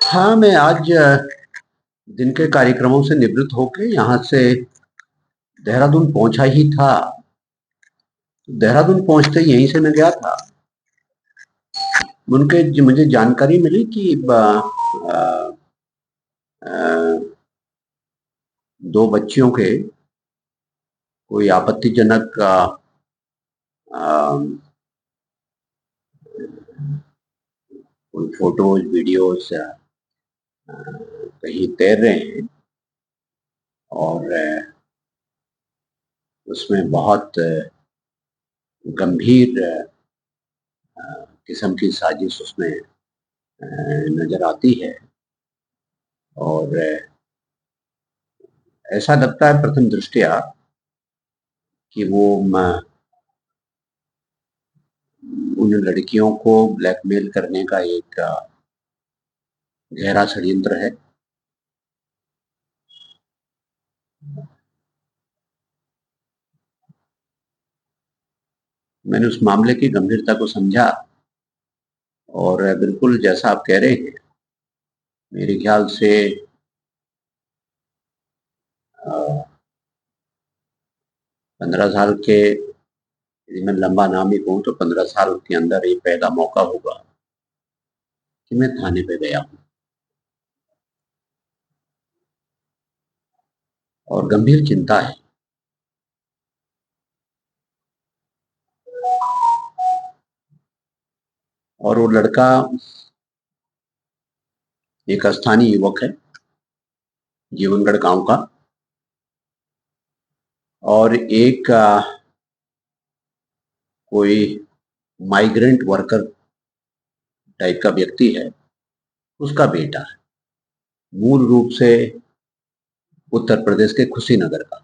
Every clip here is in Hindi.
हाँ, मैं आज दिन के कार्यक्रमों से निवृत्त होके यहाँ से देहरादून पहुँचा ही था। देहरादून पहुँचते ही यहीं से मैं गया था। मुझे जानकारी मिली कि अ, अ, 2 बच्चियों के कोई आपत्तिजनक अ, कोई फ़ोटोज़, वीडियोज़ कहीं तैर रहे हैं और उसमें बहुत गंभीर किस्म की साजिश उसमें नज़र आती है और ऐसा लगता है प्रथम दृष्टया कि वो उन लड़कियों को ब्लैकमेल करने का एक गहरा षड्यंत्र है। मैंने उस मामले की गंभीरता को समझा और बिल्कुल जैसा आप कह रहे हैं, मेरे ख्याल से 15 साल के, यदि मैं लंबा नाम ही कहूँ तो 15 साल के अंदर ये पहला मौका होगा कि मैं थाने पे गया हूँ और गंभीर चिंता है। और वो लड़का एक स्थानीय युवक है, जीवनगढ़ गांव का, और एक कोई माइग्रेंट वर्कर टाइप का व्यक्ति है, उसका बेटा है, मूल रूप से उत्तर प्रदेश के कुशीनगर का।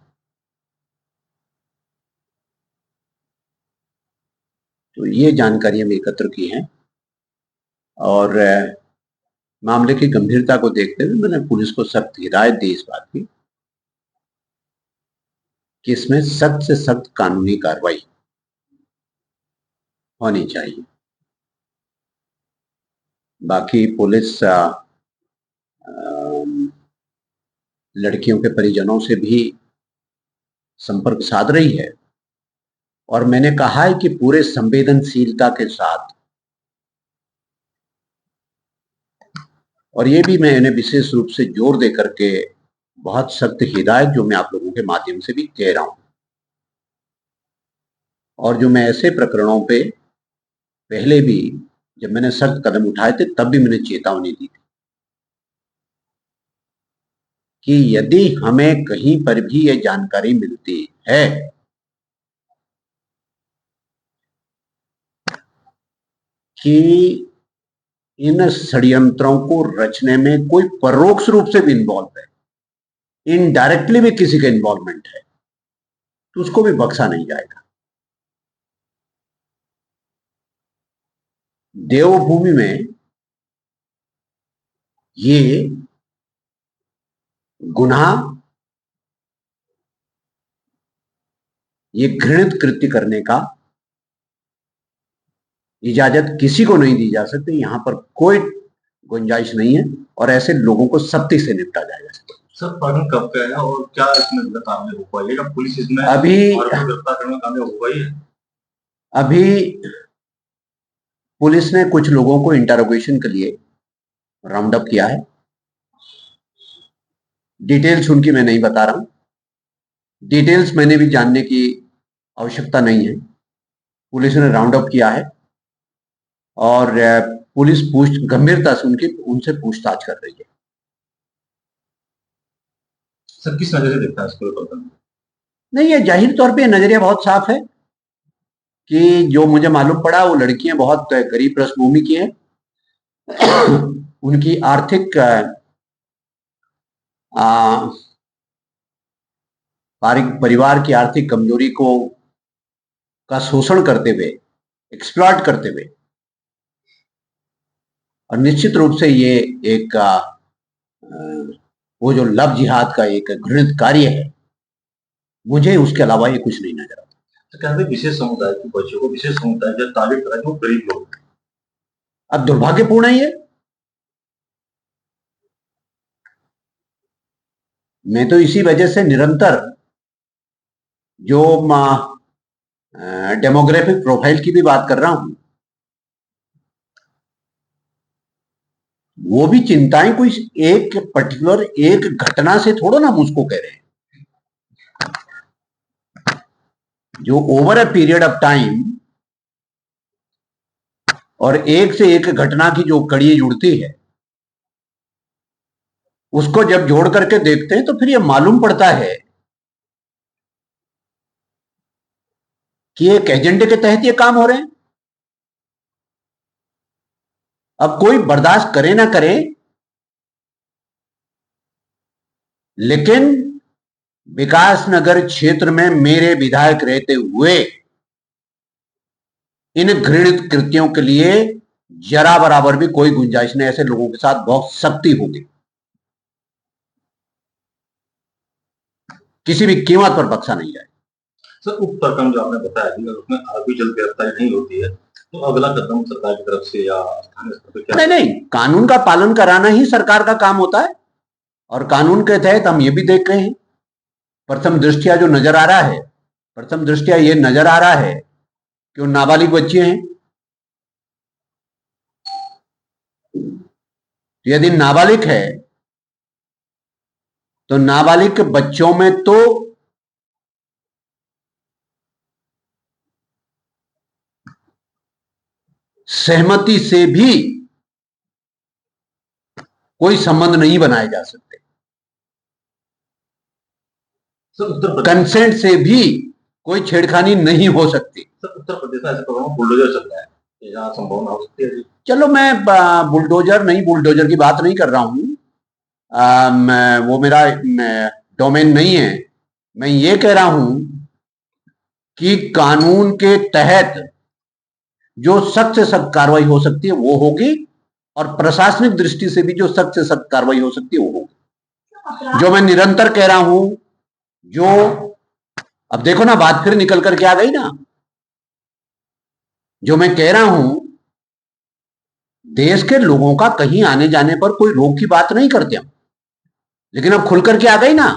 तो ये जानकारी हमने एकत्र की है और मामले की गंभीरता को देखते हुए मैंने पुलिस को सख्त हिदायत दी इस बात की कि इसमें सख्त से सख्त कानूनी कार्रवाई होनी चाहिए। बाकी पुलिस लड़कियों के परिजनों से भी संपर्क साध रही है और मैंने कहा है कि पूरे संवेदनशीलता के साथ, और ये भी मैंने विशेष रूप से जोर दे करके बहुत सख्त हिदायत जो मैं आप लोगों के माध्यम से भी कह रहा हूं, और जो मैं ऐसे प्रकरणों पे पहले भी जब मैंने सख्त कदम उठाए थे तब भी मैंने चेतावनी दी थी कि यदि हमें कहीं पर भी ये जानकारी मिलती है कि इन षड्यंत्रों को रचने में कोई परोक्ष रूप से भी इन्वॉल्व है, इनडायरेक्टली भी किसी का इन्वॉल्वमेंट है, तो उसको भी बख्शा नहीं जाएगा। देवभूमि में ये गुनाह, ये घृणित कृत्य करने का इजाजत किसी को नहीं दी जा सकती। यहां पर कोई गुंजाइश नहीं है और ऐसे लोगों को सख्ती से निपटा जाएगा। सर, प्रकरण कब का है और क्या इसमें कामयाब हो पाएगा? पुलिस इसमें अभी गिरफ्तार करने में कामयाब हो पाई है? अभी पुलिस ने कुछ लोगों को इंटरोगेशन के लिए राउंड अप किया है। डिटेल्स उनकी मैं नहीं बता रहा हूं, डिटेल्स मैंने भी जानने की आवश्यकता नहीं है। पुलिस ने राउंड अप किया है और पुलिस गंभीरता से उनसे पूछताछ कर रही है। सर, किस नजर से देखता है इसको प्रकरण? नहीं, ये जाहिर तौर पे नजरिया बहुत साफ है कि जो मुझे मालूम पड़ा वो लड़कियां बहुत गरीब पृष्ठभूमि की हैं। उनकी आर्थिक परिवार की आर्थिक कमजोरी को का शोषण करते हुए, एक्सप्लॉइट करते हुए, और निश्चित रूप से ये एक वो जो लव जिहाद का एक घृणित कार्य है, मुझे उसके अलावा ये कुछ नहीं नजर आता। तो कहते हैं विशेष समुदाय के बच्चों को विशेष समुदाय जो टारगेट करा, जो गरीब लोग। अब दुर्भाग्यपूर्ण है ये मैं तो इसी वजह से निरंतर जो डेमोग्राफिक प्रोफाइल की भी बात कर रहा हूं, वो भी चिंताएं कोई एक पर्टिकुलर एक घटना से थोड़ा ना मुझको कह रहे हैं। जो over a period of time और एक से एक घटना की जो कड़ी जुड़ती है, उसको जब जोड़ करके देखते हैं तो फिर ये मालूम पड़ता है कि एक एजेंडे के तहत ये काम हो रहे हैं। अब कोई बर्दाश्त करे ना करे, लेकिन विकासनगर क्षेत्र में मेरे विधायक रहते हुए इन घृणित कृत्यों के लिए जरा बराबर भी कोई गुंजाइश नहीं। ऐसे लोगों के साथ बहुत सख्ती होगी, किसी भी कीमत पर बख्शा नहीं जाए। सर, उप प्रकरण जो आपने बताया कि अगर उसमें अभी जल्द गिरफ्तारी नहीं होती है तो अगला कदम सरकार की तरफ से या स्थानीय स्तर पर क्या? नहीं, कानून का पालन कराना ही सरकार का काम होता है और कानून के तहत हम ये भी देख रहे हैं। प्रथम दृष्टिया जो नजर आ रहा है, प्रथम दृष्टिया ये नजर आ रहा है कि वो नाबालिग बच्चे हैं। यदि नाबालिग है तो नाबालिग के बच्चों में तो सहमति से भी कोई संबंध नहीं बनाए जा सकते। कंसेंट से भी कोई छेड़खानी नहीं हो सकती। सर, उत्तर प्रदेश में ऐसे प्रोग्राम बुलडोजर चल रहा है, यहाँ संभावना हो सकती है? चलो, मैं बुलडोजर की बात नहीं कर रहा हूं, वो मेरा डोमेन नहीं है। मैं ये कह रहा हूं कि कानून के तहत जो सख्त से सख्त कार्रवाई हो सकती है वो होगी और प्रशासनिक दृष्टि से भी जो सख्त से सख्त कार्रवाई हो सकती है वो होगी। जो मैं निरंतर कह रहा हूं, जो अब देखो ना, बात फिर निकल करके आ गई ना। जो मैं कह रहा हूं, देश के लोगों का कहीं आने जाने पर कोई रोक की बात नहीं करते हम, लेकिन अब खुल करके आ गई ना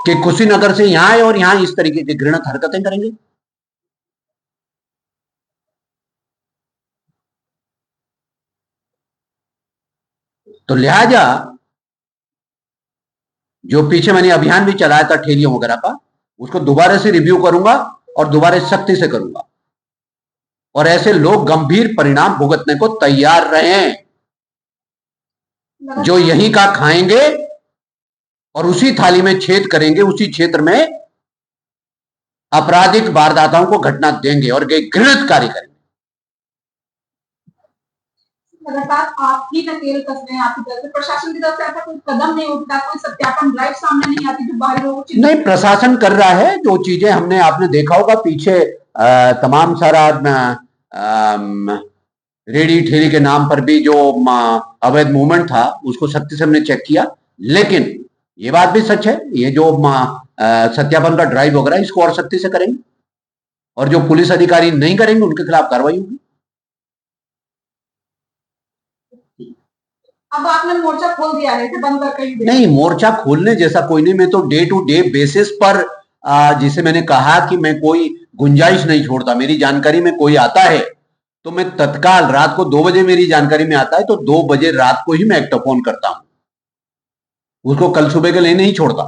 कि कुशीनगर से यहां आए और यहां इस तरीके की घृणित हरकतें करेंगे। तो लिहाजा जो पीछे मैंने अभियान भी चलाया था ठेलियों वगैरह का, उसको दोबारा से रिव्यू करूंगा और दोबारा सख्ती से करूंगा और ऐसे लोग गंभीर परिणाम भुगतने को तैयार रहें, जो यहीं का खाएंगे और उसी थाली में छेद करेंगे, उसी क्षेत्र में आपराधिक वारदाताओं को घटना देंगे और घृणित कार्य करेंगे। लगातार आप ही नकेल कस रहे हैं, आपकी तरफ से प्रशासन की तरफ से ऐसा कोई कदम नहीं उठता, कोई सत्यापन ड्राइव सामने नहीं आती जो बाहर लोगों को? नहीं, प्रशासन कर रहा है जो चीजें हमने, आपने देखा होगा पीछे तमाम सारा रेडी ठेली के नाम पर भी जो अवैध मूवमेंट था उसको सख्ती से हमने चेक किया। लेकिन ये बात भी सच है, ये जो सत्यापन का ड्राइव वगैरह इसको और सख्ती से करेंगे और जो पुलिस अधिकारी नहीं करेंगे उनके खिलाफ कार्रवाई होगी। अब आपने मोर्चा खोल दिया है, बंद करके? नहीं, मोर्चा खोलने जैसा कोई नहीं। मैं तो डे टू डे बेसिस पर, जिसे मैंने कहा कि मैं कोई गुंजाइश नहीं छोड़ता। मेरी जानकारी में कोई आता है तो मैं तत्काल, रात को 2 बजे मेरी जानकारी में आता है तो 2 बजे रात को ही मैं एक्ट फोन करता हूं, उसको कल सुबह के लिए नहीं छोड़ता।